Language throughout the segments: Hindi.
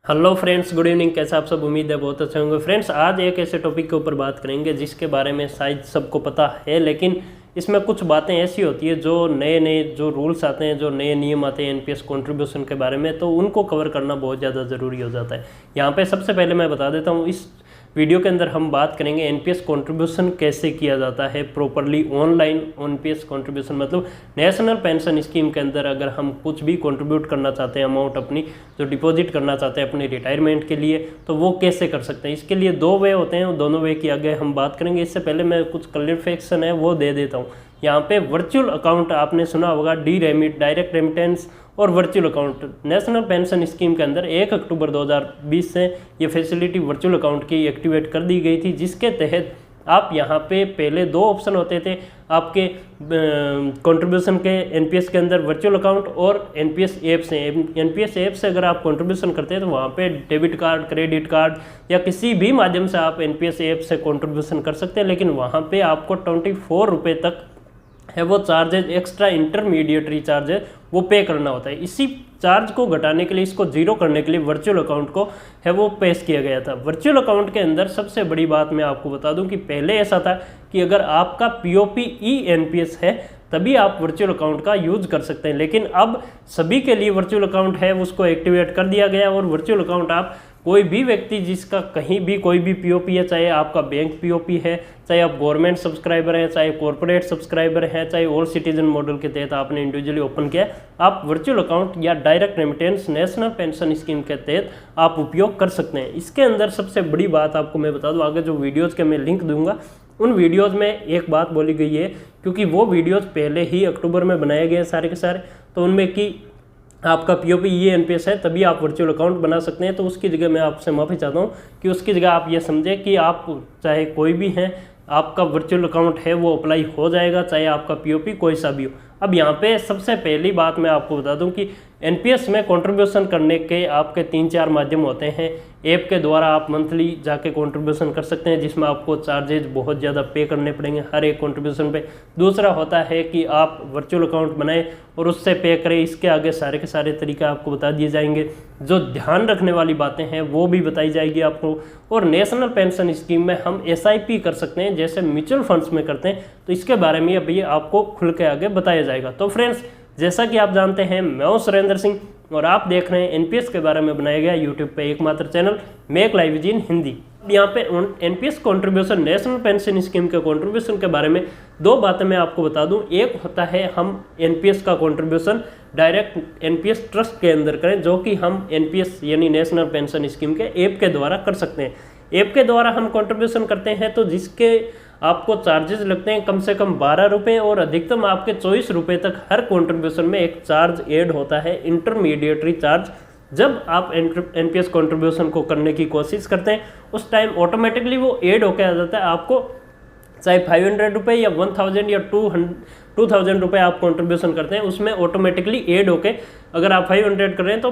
Hello friends, good evening. कैसे आप सब? उम्मीद है बहुत अच्छे होंगे। फ्रेंड्स, आज एक ऐसे टॉपिक के ऊपर बात करेंगे जिसके बारे में शायद सबको पता है, लेकिन इसमें कुछ बातें ऐसी होती है जो नए नए जो रूल्स आते हैं, जो नए नियम आते हैं एनपीएस कंट्रीब्यूशन के बारे में, तो उनको कवर करना बहुत ज़्यादा ज़रूरी हो जाता है। यहाँ पे सबसे पहले मैं बता देता हूँ, इस वीडियो के अंदर हम बात करेंगे एनपीएस कंट्रीब्यूशन कैसे किया जाता है प्रॉपरली। ऑनलाइन एनपीएस कंट्रीब्यूशन मतलब नेशनल पेंशन स्कीम के अंदर अगर हम कुछ भी कंट्रीब्यूट करना चाहते हैं, अमाउंट अपनी जो डिपॉजिट करना चाहते हैं अपने रिटायरमेंट के लिए, तो वो कैसे कर सकते हैं। इसके लिए दो वे होते हैं, दोनों वे की आगे हम बात करेंगे। इससे पहले मैं कुछ क्लैरिफिकेशन है वो दे देता हूँ। यहाँ पे वर्चुअल अकाउंट आपने सुना होगा, डी रेमिट, डायरेक्ट रेमिटेंस और virtual account. National pension scheme के अंदर 1 अक्टूबर 2020 से ये फैसिलिटी वर्चुअल अकाउंट की एक्टिवेट कर दी गई थी, जिसके तहत आप यहाँ पे पहले दो ऑप्शन होते थे आपके कंट्रीब्यूशन के एनपीएस के अंदर, वर्चुअल अकाउंट और एनपीएस ऐप से। एनपीएस ऐप से अगर आप कंट्रीब्यूशन करते हैं तो वहाँ पे डेबिट कार्ड, क्रेडिट कार्ड या किसी भी माध्यम से आप एनपीएस ऐप से कंट्रीब्यूशन कर सकते हैं, लेकिन वहाँ पे आपको 24 रुपये तक है वो चार्जेज, एक्स्ट्रा इंटरमीडिएटरी चार्जेज वो पे करना होता है। इसी चार्ज को घटाने के लिए, इसको जीरो करने के लिए वर्चुअल अकाउंट को है वो पेश किया गया था। वर्चुअल अकाउंट के अंदर सबसे बड़ी बात मैं आपको बता दूं कि पहले ऐसा था कि अगर आपका पीओपी ई एनपीएस है तभी आप वर्चुअल अकाउंट का यूज कर सकते हैं, लेकिन अब सभी के लिए वर्चुअल अकाउंट है उसको एक्टिवेट कर दिया गया। और वर्चुअल अकाउंट आप कोई भी व्यक्ति जिसका कहीं भी कोई भी पीओपी है, चाहे आपका बैंक पीओपी है, चाहे आप गवर्नमेंट सब्सक्राइबर हैं, चाहे कॉर्पोरेट सब्सक्राइबर हैं, चाहे ऑल सिटीजन मॉडल के तहत आपने इंडिविजुअली ओपन किया, आप वर्चुअल अकाउंट या direct remittance national pension scheme के तहत आप उपयोग कर सकते हैं। इसके अंदर सबसे बड़ी बात आपको मैं बता दूं, आगे जो वीडियोज़ के मैं लिंक दूंगा उन वीडियोज़ में एक बात बोली गई है, क्योंकि वो वीडियोज़ पहले ही अक्टूबर में बनाए गए सारे के सारे, तो उनमें कि आपका पीओपी ये एनपीएस है तभी आप वर्चुअल अकाउंट बना सकते हैं। तो उसकी जगह मैं आपसे माफ़ी चाहता हूँ कि उसकी जगह आप ये समझें कि आप चाहे कोई भी हैं, आपका वर्चुअल अकाउंट है वो अप्लाई हो जाएगा, चाहे आपका पीओपी कोई सा भी हो। अब यहाँ पे सबसे पहली बात मैं आपको बता दूं कि एनपीएस में कंट्रीब्यूशन करने के आपके 3-4 माध्यम होते हैं। ऐप के द्वारा आप मंथली जाके कंट्रीब्यूशन कर सकते हैं, जिसमें आपको चार्जेज बहुत ज़्यादा पे करने पड़ेंगे हर एक कंट्रीब्यूशन पे। दूसरा होता है कि आप वर्चुअल अकाउंट बनाएं और उससे पे करें। इसके आगे सारे के सारे तरीके आपको बता दिए जाएंगे। जो ध्यान रखने वाली बातें हैं वो भी बताई जाएगी आपको। और नेशनल पेंशन स्कीम में हम एसआईपी कर सकते हैं जैसे म्यूचुअल फंड्स में करते हैं, तो इसके बारे में अभी आपको खुल के आगे बताया जाएगा। तो फ्रेंड्स, जैसा कि आप जानते हैं, मैं हूं सुरेंद्र सिंह और आप देख रहे हैं एनपीएस के बारे में बनाया गया यूट्यूब पे एकमात्र चैनल मेक लाइव विज इन हिंदी। यहाँ पे NPS contribution, national pension scheme के कंट्रीब्यूशन के बारे में दो बातें मैं आपको बता दूं। एक होता है हम एनपीएस का कंट्रीब्यूशन डायरेक्ट एनपीएस ट्रस्ट के अंदर करें, जो कि हम एनपीएस यानी नेशनल पेंशन स्कीम के ऐप के द्वारा कर सकते हैं। ऐप के द्वारा हम कंट्रीब्यूशन करते हैं तो जिसके आपको चार्जेस लगते हैं कम से कम 12 रुपये और अधिकतम आपके 24 रुपये तक हर कंट्रीब्यूशन में एक चार्ज ऐड होता है, इंटरमीडिएटरी चार्ज। जब आप एनपीएस कंट्रीब्यूशन को करने की कोशिश करते हैं उस टाइम ऑटोमेटिकली वो ऐड होकर आ जाता है। आपको चाहे 500 रुपये या 1000 या 2000 रुपये आप कंट्रीब्यूशन करते हैं, उसमें ऑटोमेटिकली ऐड होके, अगर आप 500 कर रहे हैं तो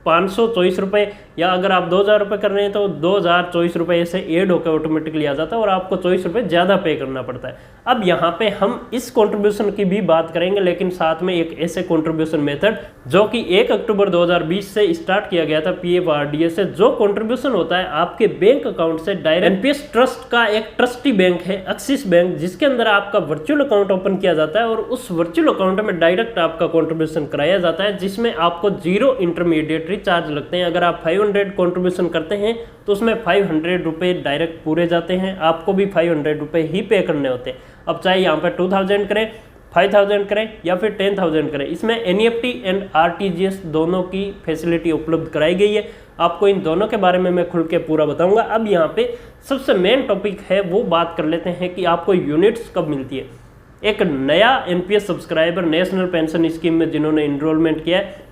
524 रुपये, या अगर आप 2000 रुपये कर रहे हैं तो 2024 रुपये ऐसे ऐड होकर ऑटोमेटिकली आ जाता है और आपको 24 रुपये ज़्यादा पे करना पड़ता है। अब यहाँ पे हम इस कंट्रीब्यूशन की भी बात करेंगे, लेकिन साथ में एक ऐसे कंट्रीब्यूशन मेथड जो कि 1 अक्टूबर 2020 से स्टार्ट किया गया था पीएफआरडीए से, जो कंट्रीब्यूशन होता है आपके बैंक अकाउंट से डायरेक्ट। एनपीएस ट्रस्ट का एक ट्रस्टी बैंक है एक्सिस बैंक, जिसके अंदर आपका वर्चुअल अकाउंट ओपन किया जाता है और उस वर्चुअल अकाउंट में डायरेक्ट आपका कंट्रीब्यूशन कराया जाता है, जिसमें आपको जीरो इंटरमीडिएटरी चार्ज लगते हैं। अगर आप 500 कंट्रीब्यूशन करते हैं तो उसमें 500 रुपये डायरेक्ट पूरे जाते हैं, आपको भी 500 रुपये ही पे करने होते हैं। अब चाहे यहाँ पे 2000 करें, 5000 करें या फिर 10,000 करें, इसमें एनईएफटी एंड आरटीजीएस दोनों की फैसिलिटी उपलब्ध कराई गई है। आपको इन दोनों के बारे में मैं खुल के पूरा बताऊंगा। अब यहाँ पे सबसे मेन टॉपिक है वो बात कर लेते हैं कि आपको यूनिट्स कब मिलती है। एक नया NPS subscriber national pension scheme में जिन्होंने इनरोलमेंट किया है,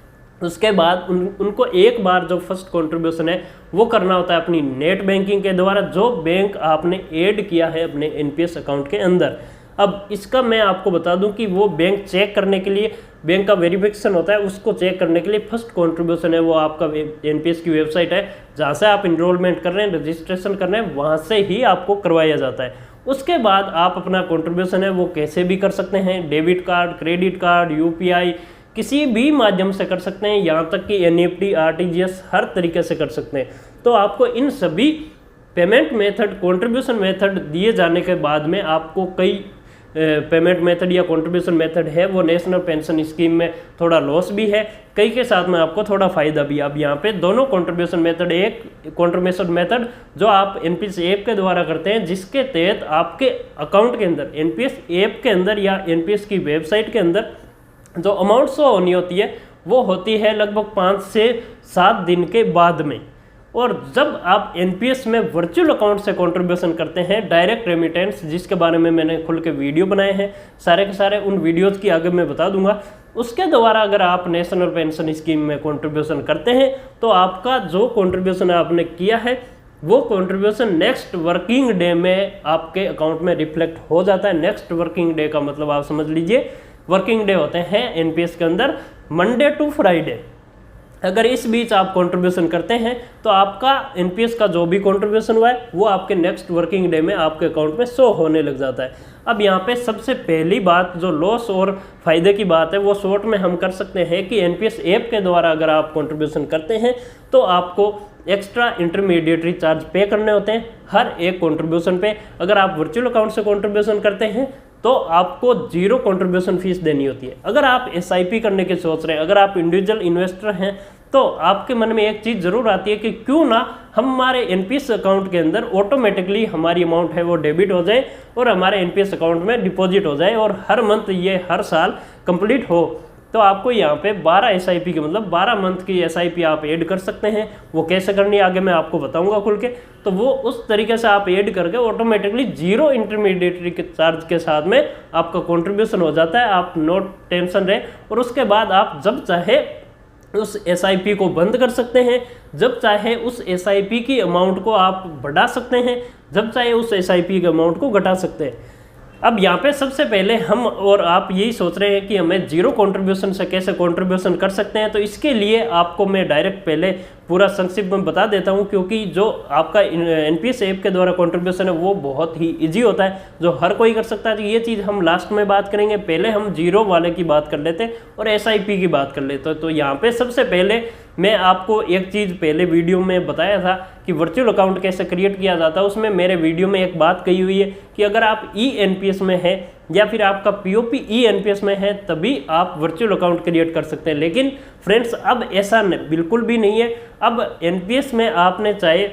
उसके बाद उनको एक बार जो फर्स्ट कंट्रीब्यूशन है वो करना होता है अपनी नेट बैंकिंग के द्वारा, जो बैंक आपने ऐड किया है अपने एनपीएस अकाउंट के अंदर। अब इसका मैं आपको बता दूं कि वो बैंक चेक करने के लिए, बैंक का वेरिफिकेशन होता है, उसको चेक करने के लिए फर्स्ट कंट्रीब्यूशन है वो आपका एनपीएस की वेबसाइट है जहाँ से आप इनरोलमेंट कर रहे हैं, रजिस्ट्रेशन कर रहे हैं, वहाँ से ही आपको करवाया जाता है। उसके बाद आप अपना कंट्रीब्यूशन है वो कैसे भी कर सकते हैं, debit card, credit card, UPI किसी भी माध्यम से कर सकते हैं, यहाँ तक कि NEFT RTGS हर तरीके से कर सकते हैं। तो आपको इन सभी पेमेंट मेथड, कंट्रीब्यूशन मेथड दिए जाने के बाद में आपको कई पेमेंट मेथड या कंट्रीब्यूशन मेथड है वो नेशनल पेंशन स्कीम में थोड़ा लॉस भी है, कई के साथ में आपको थोड़ा फायदा भी है। अब यहाँ पे दोनों कंट्रीब्यूशन मेथड, एक कंट्रीब्यूशन मेथड जो आप एनपीएस ऐप के द्वारा करते हैं, जिसके तहत आपके अकाउंट के अंदर एनपीएस ऐप के अंदर या एनपीएस की वेबसाइट के अंदर जो अमाउंट शो होनी होती है वो होती है लगभग 5 से 7 दिन के बाद में। और जब आप एनपीएस में वर्चुअल अकाउंट से कंट्रीब्यूशन करते हैं, डायरेक्ट रेमिटेंस, जिसके बारे में मैंने खुल के वीडियो बनाए हैं, सारे के सारे उन वीडियोज़ की आगे मैं बता दूंगा, उसके द्वारा अगर आप नेशनल पेंशन स्कीम में कंट्रीब्यूशन करते हैं तो आपका जो कंट्रीब्यूशन आपने किया है वो कंट्रीब्यूशन नेक्स्ट वर्किंग डे में आपके अकाउंट में रिफ्लेक्ट हो जाता है। नेक्स्ट वर्किंग डे का मतलब आप समझ लीजिए, वर्किंग डे होते हैं एनपीएस के अंदर मंडे टू फ्राइडे। अगर इस बीच आप कंट्रीब्यूशन करते हैं तो आपका एनपीएस का जो भी कंट्रीब्यूशन हुआ है वो आपके नेक्स्ट वर्किंग डे में आपके अकाउंट में शो होने लग जाता है। अब यहाँ पे सबसे पहली बात जो लॉस और फायदे की बात है वो शॉर्ट में हम कर सकते हैं कि एनपीएस ऐप के द्वारा अगर आप कंट्रीब्यूशन करते हैं तो आपको एक्स्ट्रा इंटरमीडिएटरी चार्ज पे करने होते हैं हर एक कंट्रीब्यूशन पे। अगर आप वर्चुअल अकाउंट से कंट्रीब्यूशन करते हैं तो आपको 0 कंट्रीब्यूशन फीस देनी होती है। अगर आप एसआईपी करने की सोच रहे हैं, अगर आप इंडिविजुअल इन्वेस्टर हैं, तो आपके मन में एक चीज़ जरूर आती है कि क्यों ना हमारे एनपीएस अकाउंट के अंदर ऑटोमेटिकली हमारी अमाउंट है वो डेबिट हो जाए और हमारे एनपीएस अकाउंट में डिपॉजिट हो जाए और हर मंथ ये हर साल कंप्लीट हो। तो आपको यहाँ पे 12 एसआईपी के मतलब 12 मंथ की एसआईपी आप ऐड कर सकते हैं। वो कैसे करनी है आगे मैं आपको बताऊंगा खुल के। तो वो उस तरीके से आप ऐड करके ऑटोमेटिकली 0 इंटरमीडिएटरी के चार्ज के साथ में आपका कंट्रीब्यूशन हो जाता है। आप नो टेंशन रहे। और उसके बाद आप जब चाहे उस एसआईपी को बंद कर सकते हैं, जब चाहे उस एसआईपी की अमाउंट को आप बढ़ा सकते हैं, जब चाहे उस एसआईपी के अमाउंट को घटा सकते हैं। अब यहाँ पे सबसे पहले हम और आप यही सोच रहे हैं कि हमें 0 कंट्रीब्यूशन से कैसे कंट्रीब्यूशन कर सकते हैं। तो इसके लिए आपको मैं डायरेक्ट पहले पूरा संक्षिप्त में बता देता हूँ, क्योंकि जो आपका एनपीएस ऐप के द्वारा कंट्रीब्यूशन है वो बहुत ही इजी होता है, जो हर कोई कर सकता है। तो ये चीज़ हम लास्ट में बात करेंगे। पहले हम 0 वाले की बात कर लेते हैं और एसआईपी की बात कर लेते हैं। तो यहाँ पे सबसे पहले मैं आपको एक चीज़ पहले वीडियो में बताया था कि वर्चुअल अकाउंट कैसे क्रिएट किया जाता है। उसमें मेरे वीडियो में एक बात कही हुई है कि अगर आप ई एनपीएस में है या फिर आपका पीओपी ई एनपीएस में है तभी आप वर्चुअल अकाउंट क्रिएट कर सकते हैं। लेकिन फ्रेंड्स अब ऐसा बिल्कुल भी नहीं है। अब एनपीएस में आपने चाहे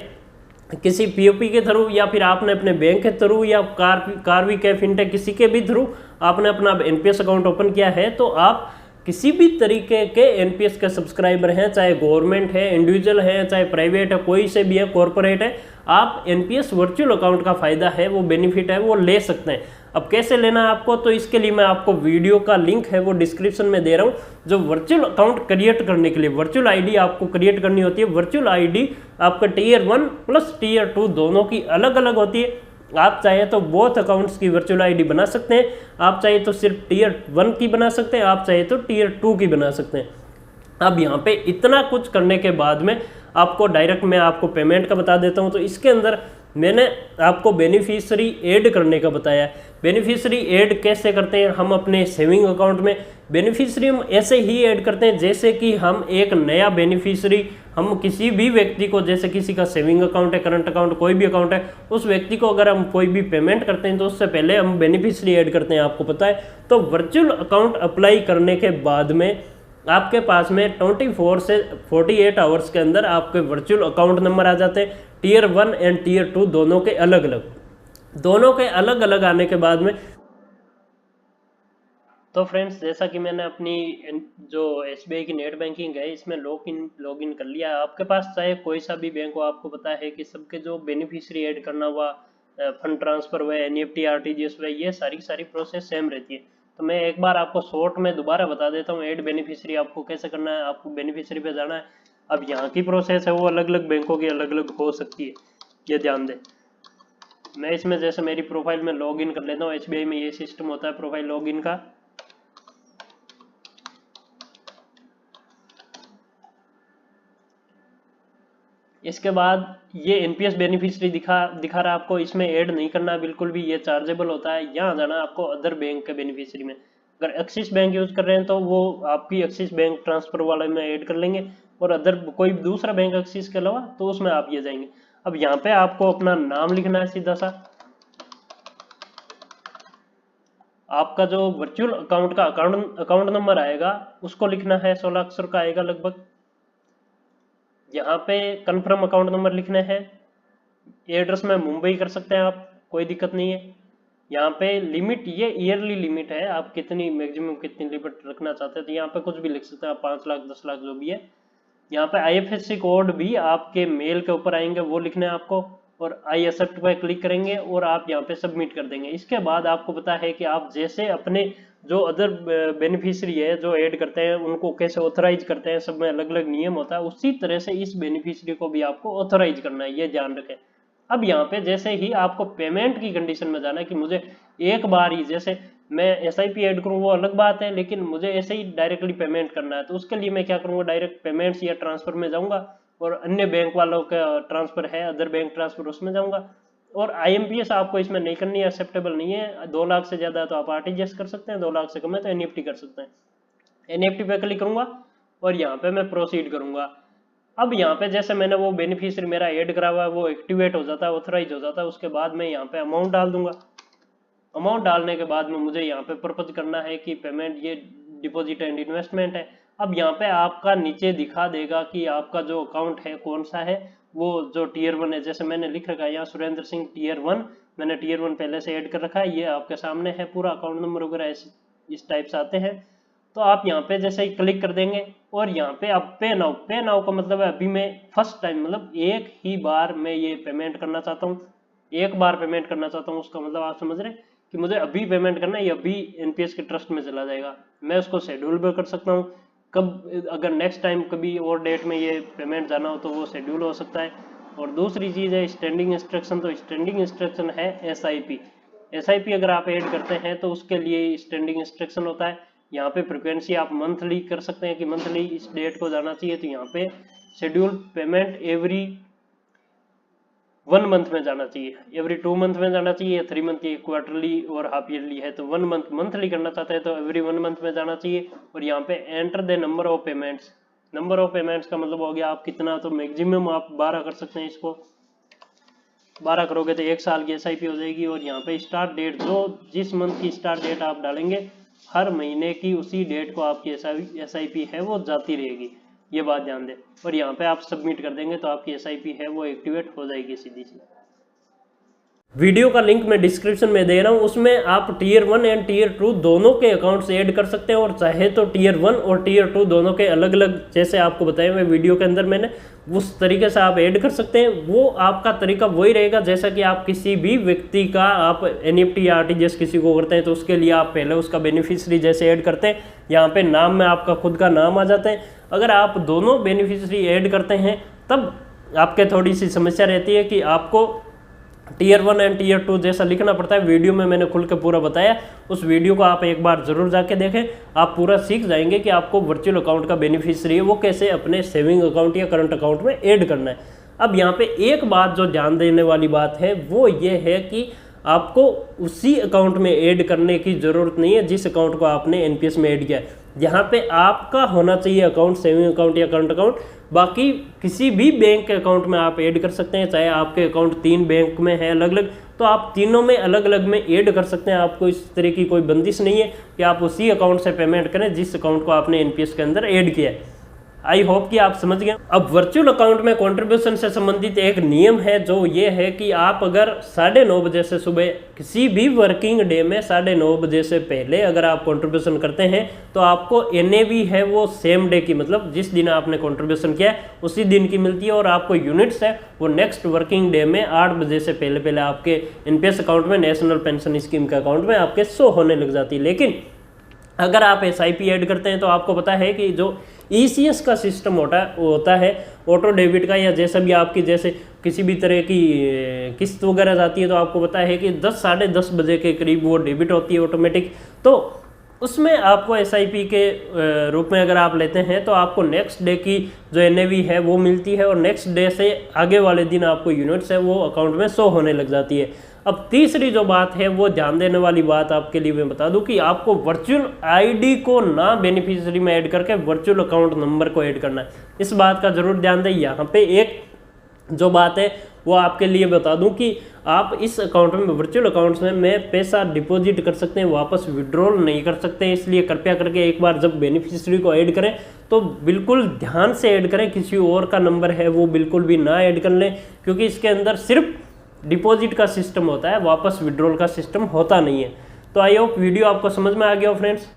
किसी पीओपी के थ्रू या फिर आपने अपने बैंक के थ्रू या कारवी के फिनटेक किसी के भी थ्रू आपने अपना एनपीएस अकाउंट ओपन किया है, तो आप किसी भी तरीके के एनपीएस के सब्सक्राइबर हैं, चाहे गवर्नमेंट है, इंडिविजुअल है, चाहे प्राइवेट है, कोई से भी है, कॉर्पोरेट है, आप एनपीएस वर्चुअल अकाउंट का फायदा है वो बेनिफिट है वो ले सकते हैं। अब कैसे लेना है आपको, तो इसके लिए मैं आपको वीडियो का लिंक है वो डिस्क्रिप्शन में दे रहा हूँ। जो वर्चुअल अकाउंट क्रिएट करने के लिए वर्चुअल आईडी आपको क्रिएट करनी होती है। वर्चुअल आईडी आपका टीयर 1 प्लस टीयर 2 दोनों की अलग अलग होती है। आप चाहे तो बोथ अकाउंट्स की वर्चुअल आईडी बना सकते हैं, आप चाहे तो सिर्फ टीयर 1 की बना सकते हैं, आप चाहे तो टीयर 2 की बना सकते हैं। अब यहाँ पे इतना कुछ करने के बाद में आपको डायरेक्ट मैं आपको पेमेंट का बता देता हूँ। तो इसके अंदर मैंने आपको बेनिफिशियरी ऐड करने का बताया है। बेनिफिशियरी ऐड कैसे करते हैं, हम अपने सेविंग अकाउंट में बेनिफिशियरी हम ऐसे ही ऐड करते हैं जैसे कि हम एक नया बेनिफिशियरी हम किसी भी व्यक्ति को, जैसे किसी का सेविंग अकाउंट है, करंट अकाउंट, कोई भी अकाउंट है, उस व्यक्ति को अगर हम कोई भी पेमेंट करते हैं तो उससे पहले हम बेनिफिशियरी ऐड करते हैं, आपको पता है। तो वर्चुअल अकाउंट अप्लाई करने के बाद में आपके पास में 24 से 48 आवर्स के अंदर आपके वर्चुअल अकाउंट नंबर आ जाते हैं। टीयर 1 एंड टीयर 2 दोनों के अलग अलग आने के बाद में, तो फ्रेंड्स जैसा कि मैंने अपनी जो एसबीआई की नेट बैंकिंग है इसमें लॉगिन कर लिया है। आपके पास चाहे कोई सा भी बैंक हो, आपको पता है कि सबके जो बेनिफिशियरी ऐड करना हुआ, फंड ट्रांसफर हुआ, एनईएफटी आरटीजीएस हुआ, ये सारी प्रोसेस सेम रहती है। तो मैं एक बार आपको शॉर्ट में दोबारा बता देता हूँ ऐड बेनिफिशियरी आपको कैसे करना है। आपको बेनिफिशियरी पे जाना है। अब यहाँ की प्रोसेस है वो अलग अलग बैंकों की अलग अलग हो सकती है, ये ध्यान दें। मैं इसमें जैसे मेरी प्रोफाइल में लॉगिन कर लेता हूँ। एसबीआई में ये सिस्टम होता है प्रोफाइल लॉगिन का। इसके बाद ये एनपीएस बेनिफिशियरी दिखा रहा है आपको। इसमें ऐड नहीं करना बिल्कुल भी, ये चार्जेबल होता है। यहाँ जाना आपको अदर बैंक के बेनिफिशियरी में। अगर एक्सिस बैंक यूज कर रहे हैं तो वो आपकी एक्सिस बैंक ट्रांसफर वाले में ऐड कर लेंगे, और अदर कोई दूसरा बैंक एक्सिस के अलावा तो उसमें आप ये जाएंगे। अब यहाँ पे आपको अपना नाम लिखना है सीधा सा, आपका जो वर्चुअल अकाउंट का अकाउंट नंबर आएगा उसको लिखना है, 16 अक्षर का आएगा लगभग। यहाँ पे कंफर्म अकाउंट नंबर लिखना है, एड्रेस में मुंबई कर सकते हैं आप, कोई दिक्कत नहीं है। यहाँ पे लिमिट, ये ईयरली लिमिट है, आप कितनी मैक्सिमम कितनी लिमिट रखना चाहते हैं तो यहाँ पे कुछ भी लिख सकते हैं आप, 5 लाख 10 लाख जो भी है। यहाँ पे IFSC कोड भी आपके मेल के ऊपर आएंगे, वो लिखने हैं आपको, और आई एक्सेप्ट पे क्लिक करेंगे और आप यहाँ पे सबमिट कर देंगे। इसके बाद आपको पता है कि आप जैसे अपने जो अदर बेनिफिशियरी है जो ऐड करते हैं उनको कैसे ऑथराइज करते हैं, सब में अलग अलग नियम होता है, उसी तरह से इस बेनिफिशियरी को भी आपको ऑथराइज करना है, ये ध्यान रखें। अब यहाँ पे जैसे ही आपको पेमेंट की कंडीशन में जाना है कि मुझे एक बार ही, जैसे मैं SIP ऐड करूँ वो अलग बात है, लेकिन मुझे ऐसे ही डायरेक्टली पेमेंट करना है, तो उसके लिए मैं क्या करूँगा, डायरेक्ट पेमेंट्स या ट्रांसफर में जाऊँगा, और अन्य बैंक वालों का ट्रांसफर है अदर बैंक ट्रांसफर उसमें जाऊँगा। और IMPS आपको इसमें नहीं करनी है, एक्सेप्टेबल नहीं है। 2 लाख से ज़्यादा तो आप RTGS कर सकते हैं, 2 लाख से कम है तो NEFT कर सकते हैं। NEFT पे क्लिक करूँगा और यहाँ पे मैं प्रोसीड करूँगा। अब यहाँ पे जैसे मैंने वो बेनिफिशियरी मेरा ऐड करा हुआ है वो एक्टिवेट हो जाता है, ऑथराइज हो जाता है। उसके बाद मैं यहाँ पे अमाउंट डाल दूंगा। अमाउंट डालने के बाद में मुझे यहाँ पे पर्पज करना है कि पेमेंट ये डिपॉजिट एंड इन्वेस्टमेंट है। अब यहाँ पे आपका नीचे दिखा देगा कि आपका जो अकाउंट है कौन सा है, वो जो Tier 1 है, जैसे मैंने लिख रखा है यहाँ सुरेंद्र सिंह Tier 1, मैंने Tier 1 पहले से ऐड कर रखा है, ये आपके सामने है, पूरा अकाउंट नंबर वगैरह इस टाइप से आते हैं। तो आप यहाँ पे जैसे ही क्लिक कर देंगे और यहाँ पे अब पे नाउ का मतलब है अभी मैं फर्स्ट टाइम, मतलब एक ही बार मैं ये पेमेंट करना चाहता हूँ, एक बार पेमेंट करना चाहता हूँ, उसका मतलब आप समझ रहे हैं कि मुझे अभी पेमेंट करना है, ये अभी NPS के ट्रस्ट में चला जाएगा। मैं उसको शेड्यूल भी कर सकता हूँ, कब अगर नेक्स्ट टाइम कभी और डेट में ये पेमेंट जाना हो तो वो शेड्यूल हो सकता है। और दूसरी चीज़ है स्टैंडिंग इंस्ट्रक्शन, तो स्टैंडिंग इंस्ट्रक्शन है SIP अगर आप ऐड करते हैं तो उसके लिए स्टैंडिंग इंस्ट्रक्शन होता है। यहाँ पे फ्रिक्वेंसी आप मंथली कर सकते हैं कि मंथली इस डेट को जाना चाहिए, तो यहाँ पे शेड्यूल पेमेंट एवरी 1 मंथ में जाना चाहिए, एवरी 2 मंथ में जाना चाहिए, 3 मंथ की क्वार्टरली और हाफ ईयरली है तो 1 मंथ मंथली करना चाहते हैं तो एवरी 1 मंथ में जाना चाहिए। और यहाँ पे enter the number of payments, number of payments का मतलब हो गया आप कितना, तो मैक्सिमम आप 12 कर सकते हैं, इसको 12 करोगे तो 1 साल की SIP हो जाएगी। और यहाँ पे स्टार्ट डेट, जो जिस मंथ की स्टार्ट डेट आप डालेंगे हर महीने की उसी डेट को आपकी SIP है वो जाती रहेगी, ये बात ध्यान दें। और यहाँ पे आप सबमिट कर देंगे तो आपकी SIP है वो एक्टिवेट हो जाएगी सीधी सी। वीडियो का लिंक मैं डिस्क्रिप्शन में दे रहा हूँ, उसमें आप Tier 1 एंड Tier 2 दोनों के अकाउंट्स ऐड कर सकते हैं, और चाहे तो Tier 1 और Tier 2 दोनों के अलग अलग, जैसे आपको बताया मैं वीडियो के अंदर मैंने, उस तरीके से आप ऐड कर सकते हैं। वो आपका तरीका वही रहेगा जैसा कि आप किसी भी व्यक्ति का आप NEFT या RTGS किसी को करते हैं तो उसके लिए आप पहले उसका बेनिफिशियरी जैसे ऐड करते हैं, यहाँ पे नाम में आपका खुद का नाम आ जाता है। अगर आप दोनों बेनिफिशियरी ऐड करते हैं तब आपके थोड़ी सी समस्या रहती है कि आपको Tier 1 एंड Tier 2 जैसा लिखना पड़ता है। वीडियो में मैंने खुल के पूरा बताया, उस वीडियो को आप एक बार जरूर जाके देखें, आप पूरा सीख जाएंगे कि आपको वर्चुअल अकाउंट का बेनिफिशियरी है वो कैसे अपने सेविंग अकाउंट या करंट अकाउंट में ऐड करना है। अब यहाँ पे एक बात जो ध्यान देने वाली बात है वो ये है कि आपको उसी अकाउंट में ऐड करने की ज़रूरत नहीं है जिस अकाउंट को आपने NPS में ऐड किया है। यहाँ पे आपका होना चाहिए अकाउंट, सेविंग अकाउंट या करंट अकाउंट, बाकी किसी भी बैंक के अकाउंट में आप ऐड कर सकते हैं। चाहे आपके अकाउंट 3 बैंक में है अलग अलग, तो आप तीनों में अलग अलग में ऐड कर सकते हैं। आपको इस तरह की कोई बंदिश नहीं है कि आप उसी अकाउंट से पेमेंट करें जिस अकाउंट को आपने NPS के अंदर ऐड किया है। आई होप कि आप समझ गए। अब वर्चुअल अकाउंट में कंट्रीब्यूशन से संबंधित एक नियम है जो ये है कि आप अगर 9:30 बजे से सुबह किसी भी वर्किंग डे में 9:30 बजे से पहले अगर आप कंट्रीब्यूशन करते हैं तो आपको NAV है वो सेम डे की, मतलब जिस दिन आपने कंट्रीब्यूशन किया है उसी दिन की मिलती है। और आपको यूनिट्स है वो नेक्स्ट वर्किंग डे में 8 बजे से पहले पहले आपके NPS अकाउंट में, नेशनल पेंशन स्कीम के अकाउंट में आपके शो होने लग जाती है। लेकिन अगर आप SIP ऐड करते हैं तो आपको पता है कि जो ECS का सिस्टम होता है ऑटो डेबिट का, या जैसा भी आपकी जैसे किसी भी तरह की किस्त वगैरह जाती है तो आपको पता है कि 10 साढ़े 10 बजे के करीब वो डेबिट होती है ऑटोमेटिक। तो उसमें आपको एसआईपी के रूप में अगर आप लेते हैं तो आपको नेक्स्ट डे की जो एनएवी है वो मिलती है, और नेक्स्ट डे से आगे वाले दिन आपको यूनिट्स है वो अकाउंट में शो होने लग जाती है। अब तीसरी जो बात है वो ध्यान देने वाली बात आपके लिए मैं बता दूं कि आपको वर्चुअल आईडी को ना बेनिफिशियरी में ऐड करके वर्चुअल अकाउंट नंबर को ऐड करना है। इस बात का जरूर ध्यान दें। यहाँ पे एक जो बात है वो आपके लिए बता दूं कि आप इस अकाउंट में, वर्चुअल अकाउंट्स में पैसा डिपॉजिट कर सकते हैं, वापस विड्रॉल नहीं कर सकते हैं। इसलिए कृपया करके एक बार जब बेनिफिशियरी को ऐड करें तो बिल्कुल ध्यान से ऐड करें, किसी और का नंबर है वो बिल्कुल भी ना ऐड कर लें, क्योंकि इसके अंदर सिर्फ डिपॉजिट का सिस्टम होता है, वापस विड्रॉल का सिस्टम होता नहीं है। तो आई होप वीडियो आपको समझ में आ गया हो फ्रेंड्स।